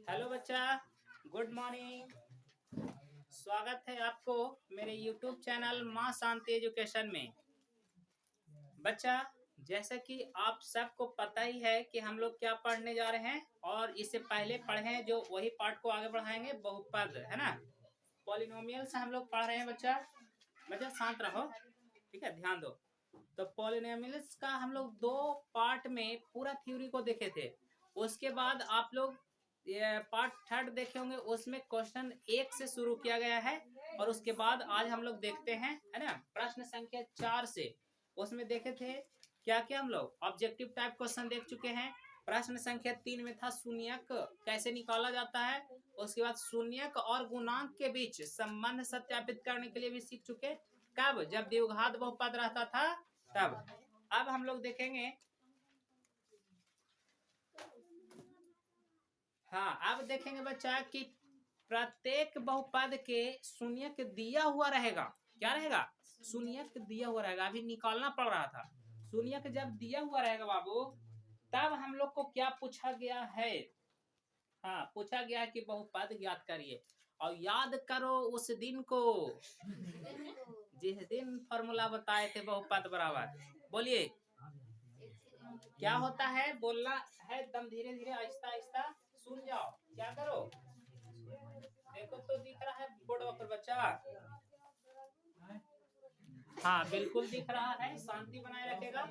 Hello बच्चा, good morning. स्वागत है आपको मेरे यूट्यूब चैनल माँ शांति एजुकेशन में। बच्चा, जैसा कि आप सबको पता ही है कि हम लोग क्या पढ़ने जा रहे हैं और इससे पहले पढ़े हैं जो वही पार्ट को आगे बढ़ाएंगे, बहुपद है ना। पॉलिनोमियल से हम लोग पढ़ रहे हैं बच्चा। बच्चा शांत रहो, ठीक है, ध्यान दो। तो पॉलिनोमियल्स का हम लोग दो पार्ट में पूरा थ्योरी को देखे थे। उसके बाद आप लोग पार्ट थर्ड देखे होंगे, उसमें क्वेश्चन 1 से शुरू किया गया है और उसके बाद आज हम लोग देखते हैं, है ना, प्रश्न संख्या 4 से। उसमें देखे थे क्या क्या, हम लोग ऑब्जेक्टिव टाइप क्वेश्चन देख चुके हैं। प्रश्न संख्या 3 में था शून्यक कैसे निकाला जाता है। उसके बाद शून्यक और गुणांक के बीच संबंध सत्यापित करने के लिए भी सीख चुके। कब? जब द्विघात बहुपद रहता था तब। अब हम लोग देखेंगे, हाँ, अब देखेंगे बच्चा कि प्रत्येक बहुपद के शून्यक दिया हुआ रहेगा। क्या रहेगा? शून्यक दिया हुआ रहेगा। अभी निकालना पड़ रहा था। शून्यक जब दिया हुआ रहेगा बाबू, तब हम लोग को क्या पूछा गया है? हाँ, पूछा गया है कि बहुपद ज्ञात करिए। और याद करो उस दिन को जिस दिन फॉर्मूला बताए थे बहुपद बराबर। बोलिए क्या होता है, बोलना है एकदम धीरे धीरे, आहिस्ता आहिस्ता सुन जाओ। क्या करो, देखो तो दिख रहा है बोर्ड पर बच्चा? हाँ, बिल्कुल दिख रहा है। शांति बनाए रखेगा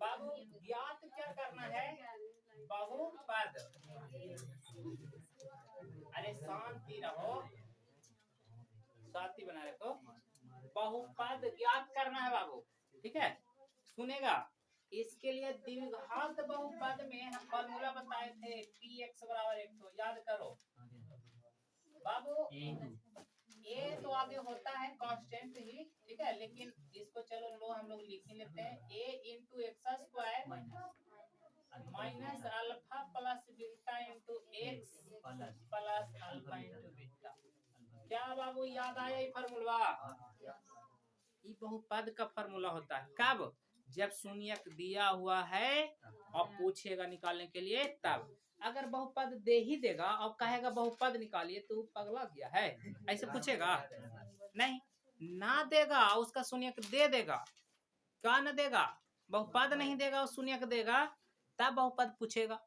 बाबू। ज्ञात क्या करना है? बहुपद। अरे शांति रहो, शांति बनाए रखो। बहुपद ज्ञात करना है बाबू, ठीक है, सुनेगा। इसके लिए द्विघात बहुपद में हम फॉर्मूला बताए थे, px बराबर 1। तो याद करो बाबू, ए तो आगे होता है कांस्टेंट ही, ठीक है, लेकिन इसको चलो लो हम लोग लिख ही लेते हैं। A into x square minus alpha plus beta into x plus alpha into beta. क्या बाबू याद आया ये फॉर्मूला? ये बहुपद का फॉर्मूला होता है। कब? जब शून्यक दिया हुआ है और पूछेगा निकालने के लिए तब। अगर बहुपद दे ही देगा और कहेगा बहुपद निकालिए, तो पगला गया है? ऐसे पूछेगा? नहीं, ना देगा, उसका शून्यक दे देगा। क्या न देगा? बहुपद नहीं देगा और शून्यक देगा, तब बहुपद पूछेगा।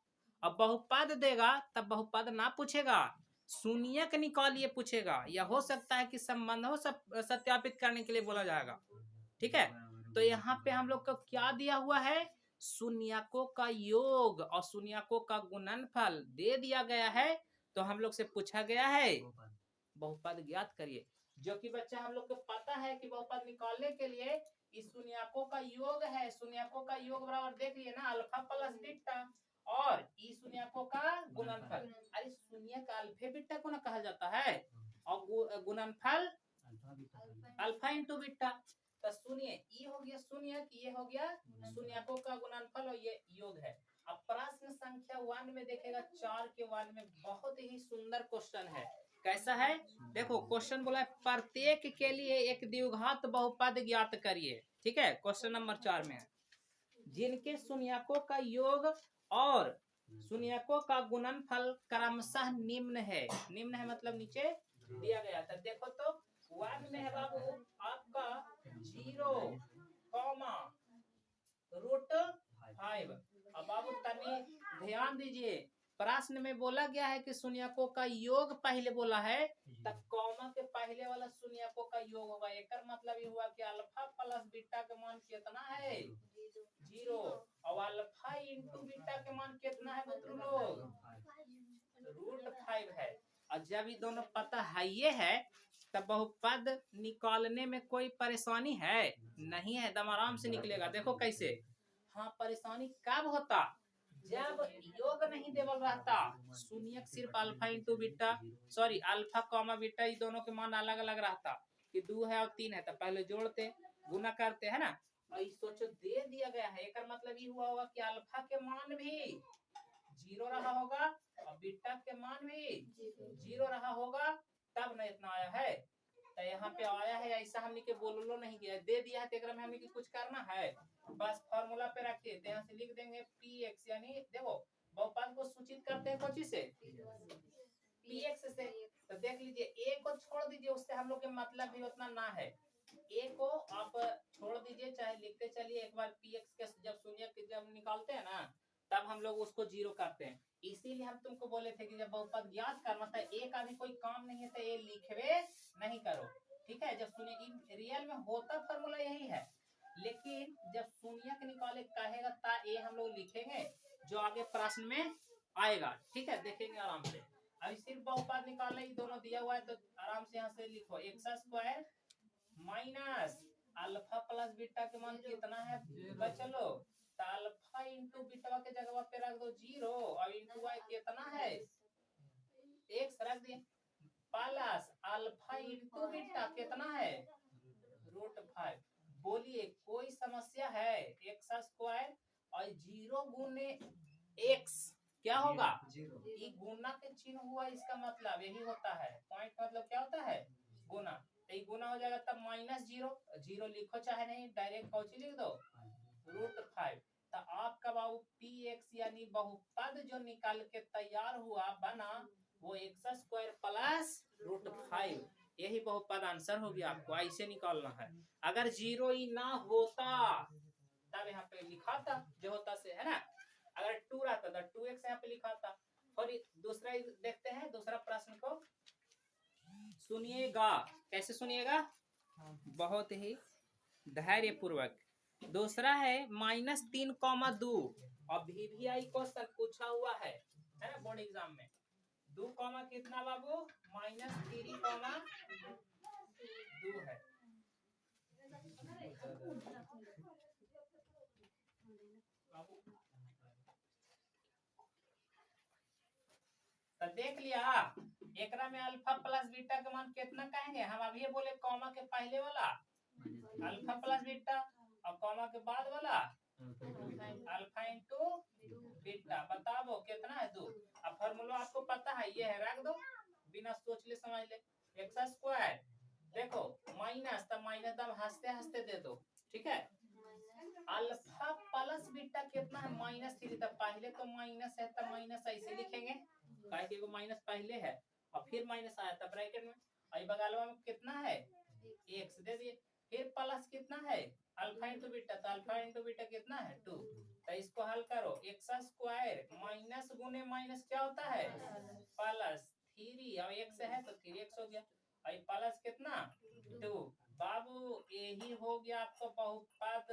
और बहुपद देगा तब बहुपद ना पूछेगा, शून्यक निकालिए पूछेगा। या हो सकता है कि संबंध हो सत्यापित करने के लिए बोला जाएगा, ठीक है। तो यहाँ पे हम लोग को क्या दिया हुआ है? शून्यकों का योग और शून्यकों का गुणनफल दे दिया गया है। तो हम लोग से पूछा गया है बहुपद ज्ञात करिए, जो कि बच्चा हम लोग को पता है कि बहुपद निकालने के लिए इस शून्यकों का योग है। शून्यकों का योग बराबर देख लिए ना, अल्फा प्लस बीटा, और ई शून्यकों का गुणनफल। अरे शून्यक अल्फे बीटा को ना कहा जाता है, और गुणनफल अल्फा इंटू बीटा। तो सुनिए, ई हो गया शून्यक, ये हो गया शून्यकों का गुणनफल और ये योग है। अब प्रश्न संख्या 1 में देखेगा, 4 के 1 में बहुत ही सुंदर क्वेश्चन है। कैसा है? देखो क्वेश्चन बोला है प्रत्येक के लिए एक द्विघात बहुपद ज्ञात करिए, ठीक है। क्वेश्चन नंबर 4 में है जिनके शून्यकों का योग और शून्यकों का गुणनफल क्रमशः निम्न है। निम्न है मतलब नीचे दिया गया था। देखो तो 1 में है बाबू आपका 0,√5। अब बाबू तनी ध्यान दीजिए, प्रश्न में बोला गया है कि शून्यकों का योग पहले बोला है, तब कॉमा के पहले वाला शून्यकों का योग होगा। एक मतलब ये हुआ कि अल्फा प्लस बीटा का मान कितना है? 0। और अल्फा इंटू बीटा के मान कितना है बच्चों लोग? √5 है। और जब ये दोनों पता है ये है, तब बहुपद निकालने में कोई परेशानी है? नहीं है, एकदम आराम से निकलेगा। देखो कैसे। हाँ, परेशानी कब होता? जब योग नहीं देवल रहता, शून्यक सिर्फ alpha into beta, sorry alpha comma beta, ये दोनों के मान अलग अलग रहता कि 2 है और 3 है, तो पहले जोड़ते गुना करते, है ना। और सोचो दे दिया गया है, एक मतलब ये हुआ होगा कि अल्फा के मान भी 0 रहा होगा और बीटा के मान भी 0 रहा होगा, तब न इतना आया है। तो यहाँ पे आया है, ऐसा हमने के बोलो नहीं गया, दे दिया है, तो हमने कुछ करना है? बस फॉर्मूला पे रखिए, यहाँ से लिख देंगे px, यानी देखो बहुपद को सूचित करते हैं कौन से? px से। तो देख लीजिए ए को छोड़ दीजिए, उससे हम लोग के मतलब भी उतना ना है। ए को आप छोड़ दीजिए, चाहे लिखते चलिए एक बार px के जब शून्य जब निकालते हैं ना तब हम लोग उसको जीरो करते हैं। इसीलिए हम तुमको बोले थे कि जब बहुपद याद करना था ए का भी कोई काम नहीं है तो ए लिखवे नहीं करो, ठीक है। जब शून्य रियल में होता फॉर्मूला यही है, लेकिन जब शून्य के निकाले कहेगा ता ए हम लोग लिखेंगे जो आगे प्रश्न में आएगा, ठीक है। देखेंगे आराम से। अभी सिर्फ बहुपद निकालना ही दोनों दिया हुआ है तो आराम से यहाँ से लिखो x square minus alpha plus beta के मान कितना है बचलो, तो अल्फा इंटू बीटा के जगह पे रख दो 0 और इंटू वाई कितना है एक्स रख दिए, प्लस अल्फा इंटू बीटा कितना है √5। बोलिए कोई समस्या है? एक्स स्क्वायर और 0 गुने एक्स क्या होगा? ये गुना के चिन्ह हुआ, इसका मतलब यही होता है। पॉइंट मतलब क्या होता है? गुना। तो ये गुना हो जाएगा तब -0 लिखो चाहे नहीं, डायरेक्ट कौची लिख दो √5। तो आपका बाबू px यानी बहुपद जो निकाल के तैयार हुआ बना वो एक्स स्क्वायर प्लस √5, यही बहुपद आंसर हो गया। आपको ऐसे निकालना है। अगर 0 ही ना होता तब यहाँ पे लिखा था जो होता से, है ना। अगर 2 रहता तो 2x यहाँ पे लिखा था। और दूसरा देखते हैं, दूसरा प्रश्न को सुनिएगा। कैसे सुनिएगा? बहुत ही धैर्य पूर्वक। दूसरा है -3,2 और VVI क्वेश्चन पूछा हुआ है ना बोर्ड एग्जाम में। 2, कितना बाबू? -3,2 है। तो देख लिया एकरा में अल्फा प्लस बीटा का मान कितना कहेंगे हम? अभी बोले कॉमा के पहले वाला अल्फा प्लस बीटा और कॉमा के बाद वाला अल्फा इंटू बीटा। बताओ कितना है? 2। अब फॉर्मूला आपको पता है, ये है, रख दो बिना सोच ले समझ ले। एक्स स्क्वायर देखो माइनस, तब माइनस तब हंसते हंसते दे दो, ठीक है। अल्फा प्लस बीटा कितना है? -3। तब पहले तो माइनस है तब माइनस ऐसे लिखेंगे, काहे कि माइनस पहले है और फिर माइनस आया था ब्रैकेट में। और बगलवा में कितना है? एक्स दे दिए। फिर प्लस कितना है? अल्फा इंटू बीटा, तो अल्फा इंटू बीटा कितना है? 2। तो इसको हल करो, एक्स स्क्वायर माइनस गुने माइनस क्या होता है? प्लस 3 और एक्स है तो 3x हो गया। और प्लस कितना? 2। बाबू यही हो गया आपको बहुपद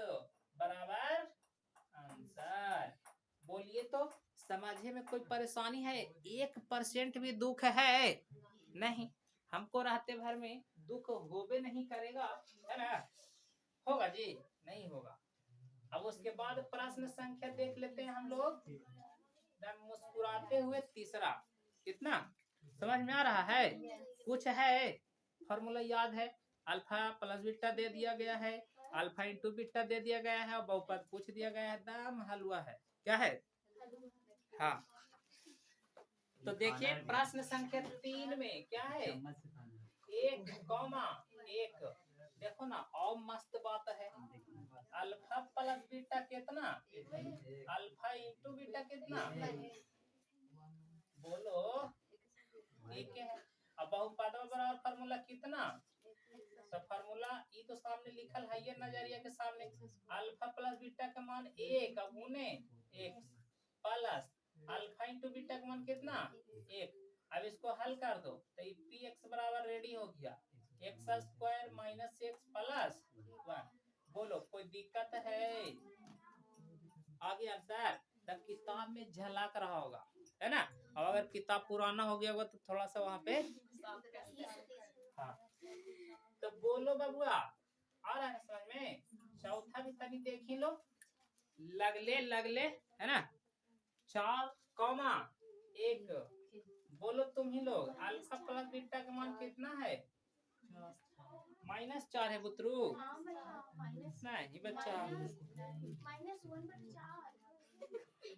बराबर आंसर। बोलिए तो समझे में कोई परेशानी है? 1% भी दुख है नहीं? हमको रहते भर में दुख होबे नहीं करेगा, है ना? होगा जी? नहीं होगा। अब उसके बाद प्रश्न संख्या देख लेते हैं हम लोग मुस्कुराते हुए। तीसरा कितना समझ में आ रहा है? कुछ है फॉर्मूला याद है? अल्फा प्लस बीटा दे दिया गया है, अल्फा इंटू बीटा दे दिया गया है और बहुपद पूछ दिया गया है। दाम हलवा है, क्या है? हाँ। तो देखिए प्रश्न संख्या 3 में क्या है? 1,1 देखो ना, और मस्त बात है। अल्फा प्लस बीटा कितना? अल्फा इंटू बीटा कितना? बोलो एक है। अब बहुपद बराबर फार्मूला कितना? तो फार्मूला ये तो सामने लिखल है, ये नजरिया के सामने। अल्फा प्लस बीटा का मान 1 गुने x plus alpha into beta का मान कितना? 1। अब इसको हल कर दो तो ये px बराबर रेडी हो गया x square minus x plus 1। बोलो कोई दिक्कत है? आ गया आंसर? तब किताब में झलक रहा होगा, है ना। अब अगर किताब पुराना हो गया होगा तो थोड़ा सा वहां पे हाँ। तो बोलो बबुआ आ रहा है समझ में? चौथा भी तनी देख ही लो, लगले है ना। 4,1 बोलो तुम ही लोग। अल्फा प्लस बीटा का मान कितना है? -4 है बुतरू। नहीं बच्चा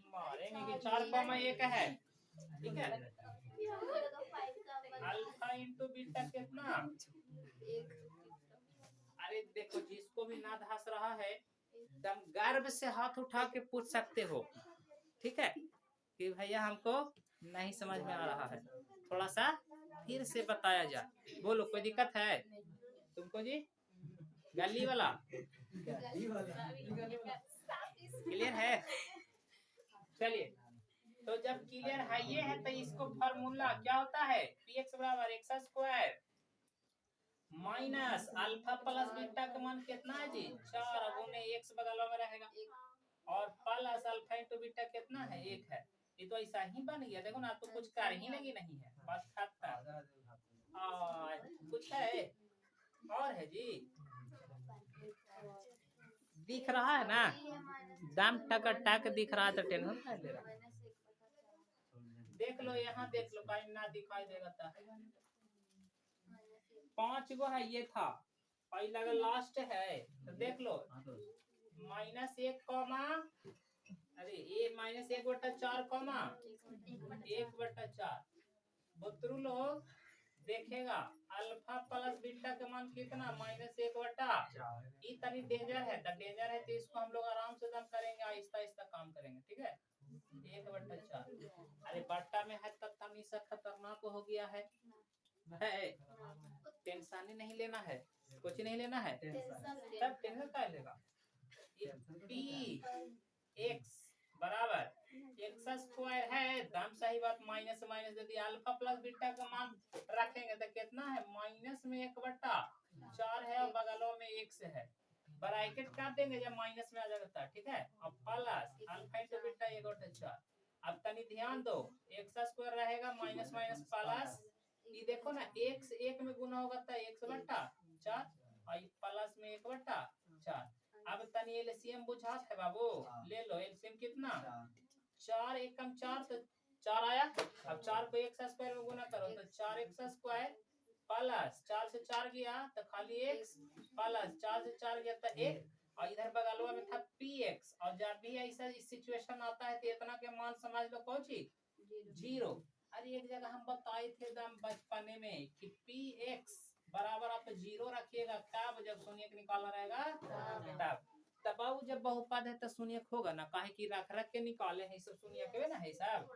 मारेंगे कि 4,1 है, ठीक है। अल्फा इंटू बीटा कितना? अरे देखो जिसको भी ना धस रहा है एकदम गर्व से हाथ उठा के पूछ सकते हो, ठीक है। कि भैया हमको नहीं समझ में आ रहा है, थोड़ा सा फिर से बताया जाए। बोलो, कोई दिक्कत है तुमको जी? गली वाला क्लियर है? चलिए, तो जब क्लियर है ये है तो इसको फॉर्मूला क्या होता है, पी एक्स बराबर x square minus alpha plus beta का मान कितना है जी 4 गुने एक्स बगल में रहेगा और प्लस अल्फा इंटू बीटा कितना है 1 है। ये तो ऐसा ही बन गया, देखो ना, तो कुछ कर ही लगी नहीं है, बस खाता और कुछ है और है जी, दिख रहा है ना, दाम टका टक दिख रहा है तो टेंशन नहीं ले रहा। देख लो यहाँ, देख लो, कहीं ना दिखाई देगा तो 5 गो है, ये था पहला का लास्ट है, तो देख लो -1 कॉमा, अरे ये -1/4 कॉमा 1/4 बतरू लोग देखेगा अल्फा प्लस बीटा का मान कितना -1/4। ये तनी डेंजर है, तो डेंजर है तो इसको हम लोग आराम से दम करेंगे, आहिस्ता आहिस्ता काम करेंगे, ठीक है। 1/4, अरे बट्टा में है तब तनी सा खतरनाक हो गया है, टेंशन ही नहीं लेना है, कुछ नहीं लेना है, तब टेंशन क्या लेगा। पी एक्स बराबर एक्स स्क्वायर है, दाम सही बात, माइनस माइनस यदि अल्फा प्लस बीटा का मान रखेंगे तो कितना है -1/4 है और बगलों में x है, ब्रैकेट काट देंगे जब माइनस में आ जाएगा, ठीक है। अब प्लस अल्फा इंटू बीटा 1/4, अब तनी ध्यान दो, एक्स स्क्वायर रहेगा माइनस माइनस प्लस, ये देखो ना x 1 में गुना होगा तो x/4 और प्लस में 1/4। अब तनी एलसीएम बुझात है बाबू, ले लो एलसीएम कितना 4 एकम 4 तो 4 आया। अब 4 को एक्स स्क्वायर में गुना करो तो 4x स्क्वायर प्लस 4 से 4 गया तो खाली x प्लस 4 से 4 गया तो 1 और इधर बगलवा में था px, और जब भी ऐसा इस सिचुएशन आता है तो इतना के मान समझ लो कौन चीज 0। अरे एक जगह हम बताए थे एकदम बचपने में कि px बराबर आप 0 रखिएगा, कब जब शून्यक निकालना रहेगा तब बाबू जब बहुपद है तो शून्यक होगा ना, काहे कि रख रख के निकाले हैं सब शून्यक है ना, है सब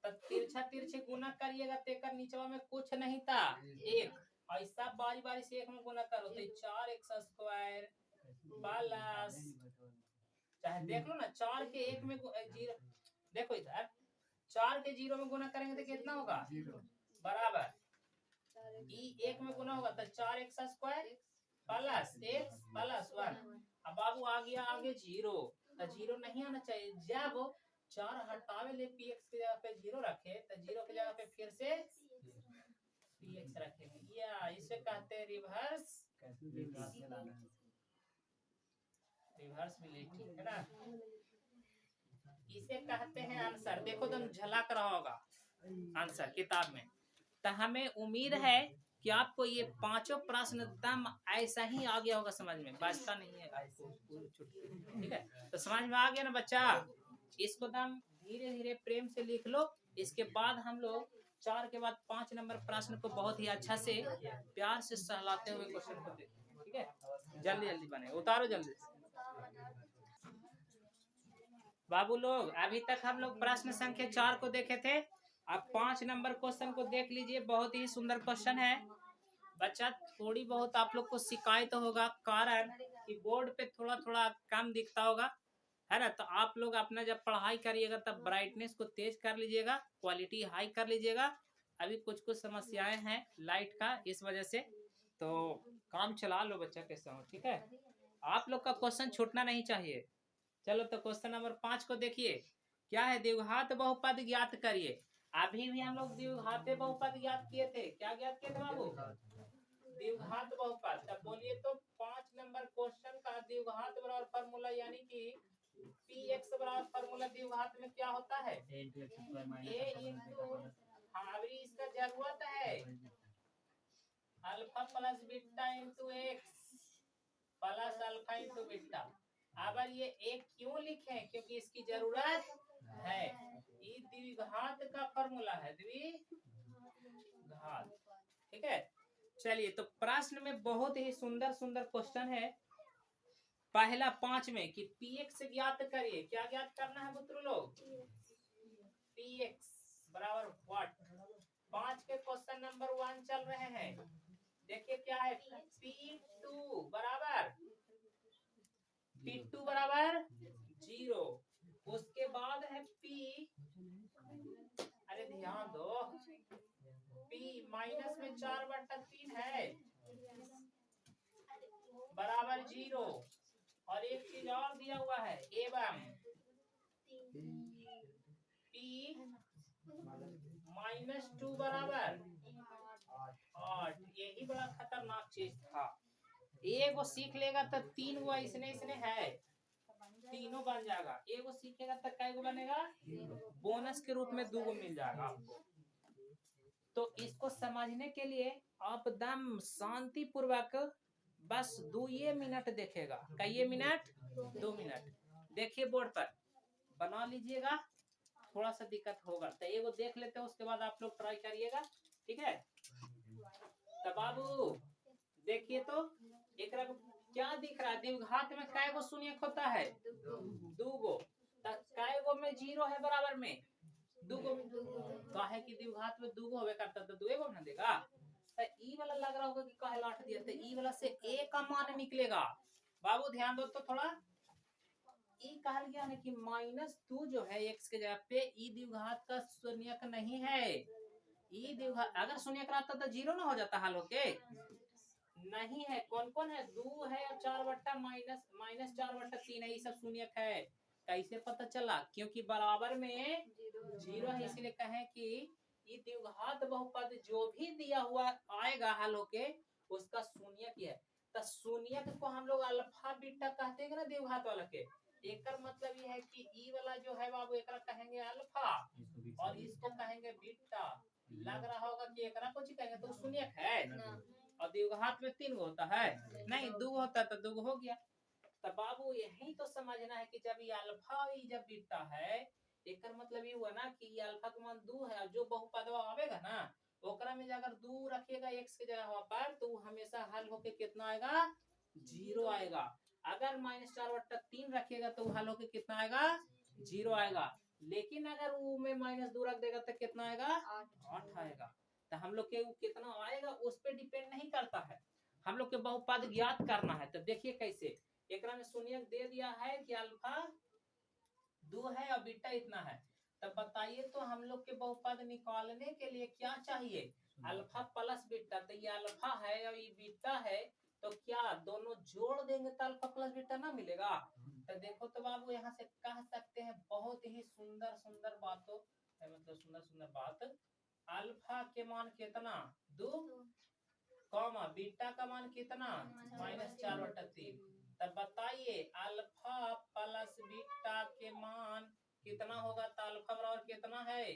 तब तिरछा तिरछे गुना करिएगा तेकर नीचवा में कुछ नहीं था 1, ऐसा बारी बारी से 1 में गुना करो तो 4x स्क्वायर प्लस, चाहे देख लो ना 4 के 1 में 0, देखो इधर 4 के 0 में गुना करेंगे तो कितना होगा बराबर ई 1 में गुना होगा तो 4x square plus x plus 1। अब बाबू आ गया आगे 0, तो 0 नहीं आना चाहिए, जब 4 हटावे ले px की जगह पे 0 रखे तो 0 की जगह पे फिर से px रखेंगे, या इसे कहते हैं रिवर्स रिवर्सिबिलिटी, है ना, इसे कहते हैं आंसर। देखो तुम झलक रहा होगा आंसर किताब में, तो हमें उम्मीद है कि आपको ये पांचों प्रश्न दम ऐसा ही आ गया होगा समझ में, बचता नहीं है, ठीक है। तो समझ में आ गया ना बच्चा, इसको दम धीरे धीरे प्रेम से लिख लो, इसके बाद हम लोग 4 के बाद 5 नंबर प्रश्न को बहुत ही अच्छा से प्यार से सहलाते हुए क्वेश्चन को देखें, ठीक है। जल्दी जल्दी बने, उतारो जल्दी बाबू लोग। अभी तक हम लोग प्रश्न संख्या 4 को देखे थे, अब 5 नंबर क्वेश्चन को देख लीजिए, बहुत ही सुंदर क्वेश्चन है बच्चा। थोड़ी बहुत आप लोग को शिकायत तो होगा, कारण कि बोर्ड पे थोड़ा थोड़ा कम दिखता होगा, है ना। तो आप लोग अपना जब पढ़ाई करिएगा तब ब्राइटनेस को तेज कर लीजिएगा, क्वालिटी हाई कर लीजिएगा। अभी कुछ कुछ समस्याएं हैं लाइट का, इस वजह से तो काम चला लो बच्चा के संग, ठीक है। आप लोग का क्वेश्चन छूटना नहीं चाहिए। चलो तो क्वेश्चन नंबर 5 को देखिए, क्या है, द्विघात बहुपद ज्ञात करिए। अभी भी हम लोग द्विघात बहुपद ज्ञात किए थे, क्या ज्ञात किए थे बाबू, द्विघात बहुपद। तब बोलिए तो 5 नंबर क्वेश्चन का द्विघात बराबर फार्मूला, यानी कि px बराबर फार्मूला द्विघात में क्या होता है a इंटू, अभी इसका जरूरत है alpha plus beta into x plus alpha into beta. अब ये एक क्यों लिखे, क्योंकि इसकी जरूरत है, ये द्विघात का फॉर्मूला है, द्विघात, ठीक है। चलिए तो प्रश्न में बहुत ही सुंदर सुंदर क्वेश्चन है। पहला 5 में कि px ज्ञात करिए, क्या ज्ञात करना है पुत्र लोग, px बराबर व्हाट। 5 के क्वेश्चन नंबर 1 चल रहे हैं। देखिए क्या है, p2 बराबर 0। उसके बाद है p, अरे ध्यान दो, p माइनस में 4/3 है बराबर 0। और एक चीज और दिया हुआ है, एवं p -2 बराबर 8। यही बड़ा खतरनाक चीज था। एक वो सीख लेगा तो 3 वो इसने है, तीनों बन जाएगा। एक वो सीखेगा तो कै गो बनेगा, बोनस के रूप में 2 गो मिल जाएगा आपको। तो इसको समझने के लिए आप एकदम शांति पूर्वक बस 2 मिनट देखेगा। कई मिनट, 2 मिनट देखिए, बोर्ड पर बना लीजिएगा। थोड़ा सा दिक्कत होगा तो ये वो देख लेते हैं, उसके बाद आप लोग ट्राई करिएगा, ठीक है। तो बाबू देखिए तो एक क्या दिख रहा है, द्विघात में कै गो शून्य होता है, 2 गो। कै गो में 0 है बराबर में 2 गो। काहे कि द्विघात में 2 गो होवे करता तो 2 गो ना देगा। तो ई वाला लग रहा होगा कि काहे लाट दिया, तो ई वाला से ए का मान निकलेगा। बाबू ध्यान दो तो थोड़ा, ई कहा गया है कि -2 जो है x के जगह पे, ई द्विघात का शून्यक नहीं है। ई द्विघात अगर शून्यक रहता तो 0 ना हो जाता हाल होके, नहीं है। कौन कौन है, 2 है और 4 माइनस 4/3 है, ये सब शून्यक है। कैसे पता चला, क्योंकि बराबर में 0 है, इसलिए कहें कि ये द्विघात बहुपद जो भी दिया हुआ आएगा हल होके, उसका शून्यक है। तो शून्यक को हम लोग अल्फा बीटा कहते हैं ना द्विघात वाला के। एक मतलब ये है कि ई वाला जो है बाबू, एक कहेंगे अल्फा और इसको कहेंगे बीटा। लग रहा होगा कि एक कुछ कहेंगे तो शून्यक है। और द्विघात में 3 गो होता है, नहीं 2 होता तो 2 हो गया। तो बाबू यही तो समझना है कि जब ये अल्फा और जब बीटा है, एक मतलब ये हुआ ना कि ये अल्फा का मान 2 है, और जो बहुपदवा आवेगा ना ओकरा में अगर 2 रखिएगा x के जगह पर, तो हमेशा हल होके कितना आएगा, 0 आएगा। अगर -4/3 रखिएगा तो हल होके कितना आएगा, 0 आएगा। लेकिन अगर वो में -2 रख देगा तो कितना आएगा, 8 आएगा। तो हम लोग के कितना आएगा उस पर डिपेंड नहीं करता है, हम लोग के बहुपद ज्ञात करना है। तो देखिए कैसे, एक में शून्यक दे दिया है कि अल्फा 2 है और बीटा इतना है। तब बताइए तो हम लोग के बहुपद निकालने के लिए क्या चाहिए, अल्फा प्लस बीटा। तो ये अल्फा है और ये बीटा है, तो क्या दोनों जोड़ देंगे तो अल्फा प्लस बीटा ना मिलेगा। तो देखो तो बाबू यहाँ से कह सकते हैं बहुत ही सुंदर सुंदर बातों, मतलब सुंदर सुंदर बात। अल्फा के मान कितना, 2, कॉमा बीटा का मान कितना, -4/3। तब बताइए अल्फा प्लस बीटा के मान कितना होगा, तो अल्फा बराबर कितना है,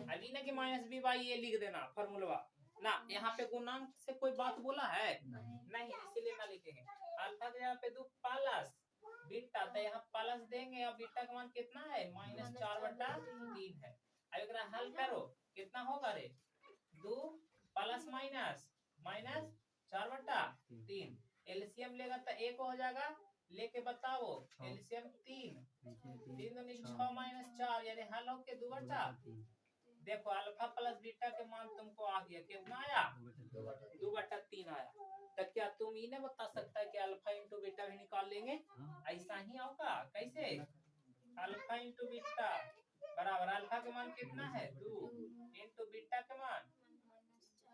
अभी ना कि -b/a लिख देना फॉर्मूला ना, यहाँ पे गुणांक से कोई बात बोला है नहीं, इसीलिए ना लिखेंगे। अल्फा के यहाँ पे 2 प्लस बीटा, तो यहाँ प्लस देंगे और बीटा का मान कितना है, -4/3 है। अब एक हल करो, कितना होगा रे, 2 प्लस माइनस 4/3। एलसीएम लेगा तो 1 हो जाएगा, लेके बताओ एलसीएम 3 दूनी 6 - 4 यानी हल हो के 2/। देखो अल्फा प्लस बीटा के मान तुमको आ गया, कितना आया, 2/3 आया। तो क्या तुम ये नहीं बता सकता है कि अल्फा इंटू बीटा भी निकाल लेंगे, ऐसा ही होगा। कैसे, अल्फा इंटू बीटा बराबर अल्फा के मान कितना है, 2 इंटू बीटा के मान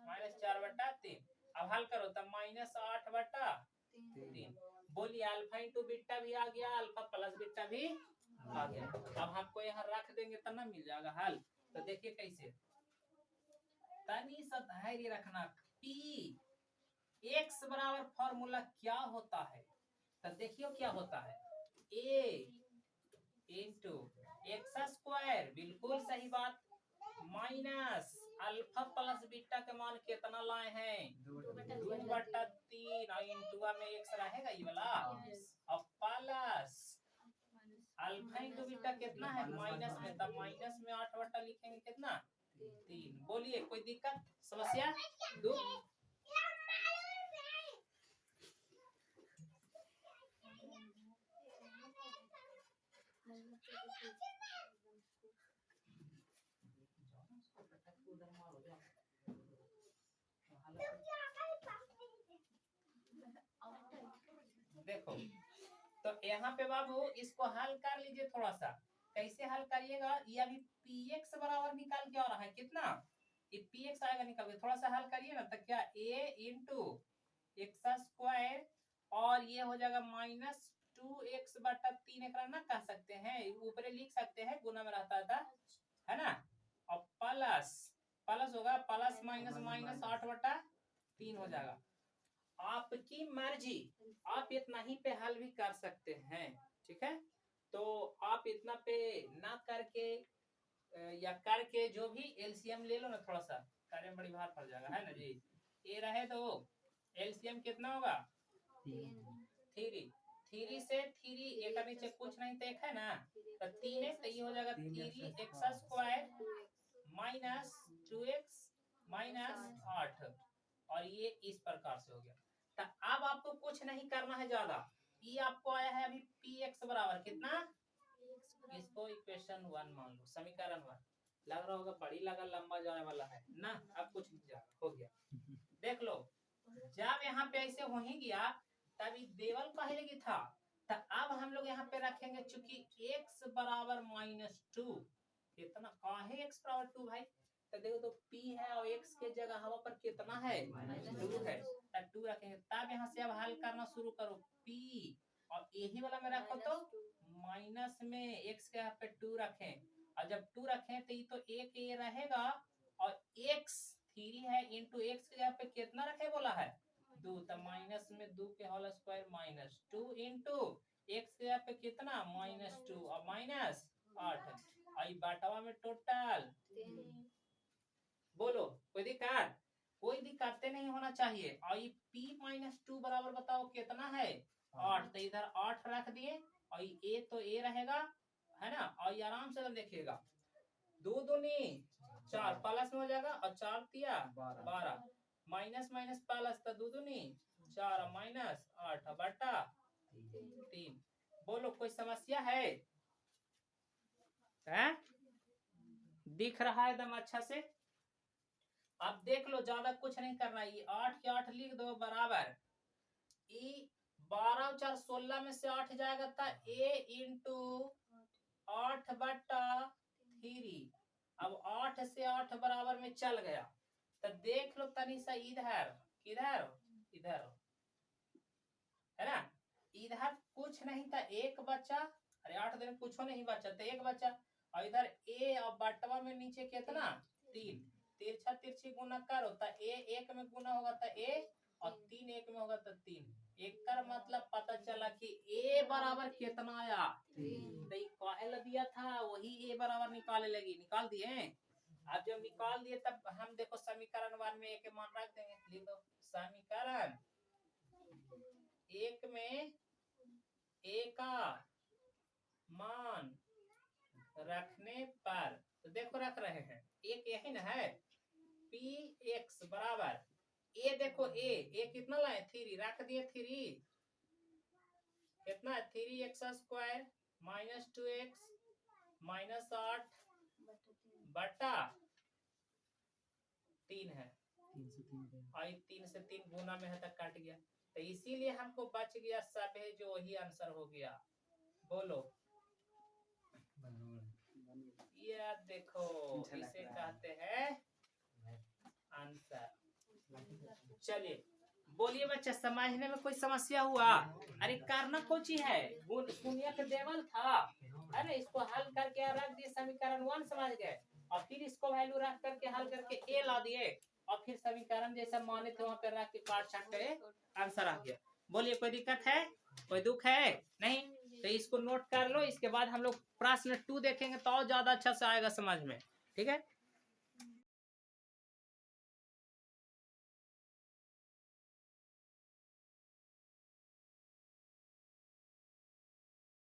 -4/3। अब हल करो तब -8/3। बोलिए अल्फा इंटू बीटा भी आ गया, अल्फा प्लस बीटा भी आ गया। अब हमको यहाँ रख देंगे तब ना मिल जाएगा हल। तो देखिए कैसे, तनी सा धैर्य रखना। p x बराबर फॉर्मूला क्या होता है, तो देखियो क्या होता है, a इंटू x², बिल्कुल सही बात, माइनस अल्फा प्लस बीटा के मान कितना लाए हैं, 2/3, और इंटुआ में x रहेगा ये वाला, और प्लस अल्फा इंटू बीटा कितना है, माइनस में, तब माइनस में 8 लिखेंगे कितना, 3। बोलिए कोई दिक्कत समस्या, दुख। देखो तो यहाँ पे बाबू इसको हल कर लीजिए थोड़ा सा। कैसे हल करिएगा, ये अभी px बराबर निकाल के आ रहा है कितना, ये px आएगा निकल के, थोड़ा सा हल करिए ना तो क्या a इंटू एक्स स्क्वायर और ये हो जाएगा -2x बटा 3 एक ना कह सकते हैं, ऊपर लिख सकते हैं, गुना में रहता था है ना, और प्लस प्लस होगा प्लस माइनस माइनस 8 बटा 3 हो जाएगा। आपकी मर्जी, आप इतना ही पे हल भी कर सकते हैं, ठीक है। तो आप इतना पे ना करके या करके जो भी एलसीएम ले लो ना, थोड़ा सा कार्य में बड़ी भार पड़ जाएगा, है ना जी। ये रहे तो एलसीएम कितना होगा 3 से 3 एक नीचे कुछ नहीं तो एक है ना, तो 3 है तो ये हो जाएगा 3x square minus 2x minus 8 और ये इस प्रकार से हो गया। तो अब आपको कुछ नहीं करना है ज्यादा, ये आपको आया है अभी px बराबर कितना, इसको इक्वेशन 1 मान लो, समीकरण 1 लग रहा होगा बड़ी लगा लंबा जाने वाला है ना, अब कुछ नहीं जा हो गया। देख लो जब यहाँ पे ऐसे हो ही गया तभी देवल पहले की था, तो अब हम लोग यहाँ पे रखेंगे चूंकि x बराबर -2, कितना काहे x बराबर 2 भाई, तो देखो तो p है और x के जगह हवा पर कितना है 2 है, तो 2 रखेंगे। तब यहाँ से अब हल करना शुरू करो, p और यही वाला में रखो तो माइनस में x के यहाँ पे 2 रखें, और जब 2 रखें तो ये तो एक ये रहेगा और x 3 है इंटू x के यहाँ पे कितना रखे बोला है 2, तो माइनस में 2 के होल स्क्वायर -2 इंटू x के यहाँ पे कितना -2 और माइनस 8 और बाटवा में टोटल बोलो कोई दिक्कत, कोई दिक्कत नहीं होना चाहिए। और ये p-2 बराबर बताओ कितना है 8, तो इधर 8 रख दिए और ये तो ए रहेगा है ना, और ये आराम से देखिएगा 2 दूनी 4 प्लस में हो जाएगा और 4 तिया 12 माइनस माइनस प्लस तो 2 दूनी 4 माइनस 8 बटा 3। बोलो कोई समस्या है? दिख रहा है एकदम अच्छा से। अब देख लो ज्यादा कुछ नहीं करना, ये 8 के 8 लिख दो बराबर, ये 12 और 4 16 में से 8 जाएगा था a इंटू 8 बटा 3। अब 8 से 8 बराबर में चल गया, तो देख लो तनी सा इधर इधर इधर है ना, इधर कुछ नहीं था एक बचा, अरे 8 दिन कुछ नहीं बचा तो एक बचा, और इधर a और बटवा में नीचे कितना 3, तिरछा तिरछी गुना करो तो a एक में गुना होगा तो a और 3 एक में होगा तो 3, एक का मतलब पता चला कि a बराबर कितना आया 3, काहे दिया था वही a बराबर निकालने लगी, निकाल दिए। अब जब निकाल दिए तब हम देखो समीकरण 1 में a के मान रख देंगे, लिख दो समीकरण 1 में a का मान रखने पर, तो देखो रख रहे हैं एक यही ना है px बराबर a, देखो a कितना लाए 3 रख दिए 3 कितना 3x स्क्वायर -2x -8 बटा 3 है, और 3 से 3 गुना में है तक कट गया, तो इसीलिए हमको बच गया सब है जो वही आंसर हो गया। बोलो ये देखो इसे कहते हैं आंसर। चलिए बोलिए बच्चा समझने में कोई समस्या हुआ? अरे करना कुछ ही है, शून्य के देवल था है ना, इसको हल करके रख दिए समीकरण 1 समझ गए, और फिर इसको वैल्यू रख करके हल करके a ला दिए, और फिर समीकरण जैसा माने थे वहां पर रख के काट छाट करे आंसर आ गया। बोलिए कोई दिक्कत है, कोई दुख है नहीं? तो इसको नोट कर लो, इसके बाद हम लोग प्रश्न 2 देखेंगे तो और ज्यादा अच्छा से आएगा समझ में, ठीक है।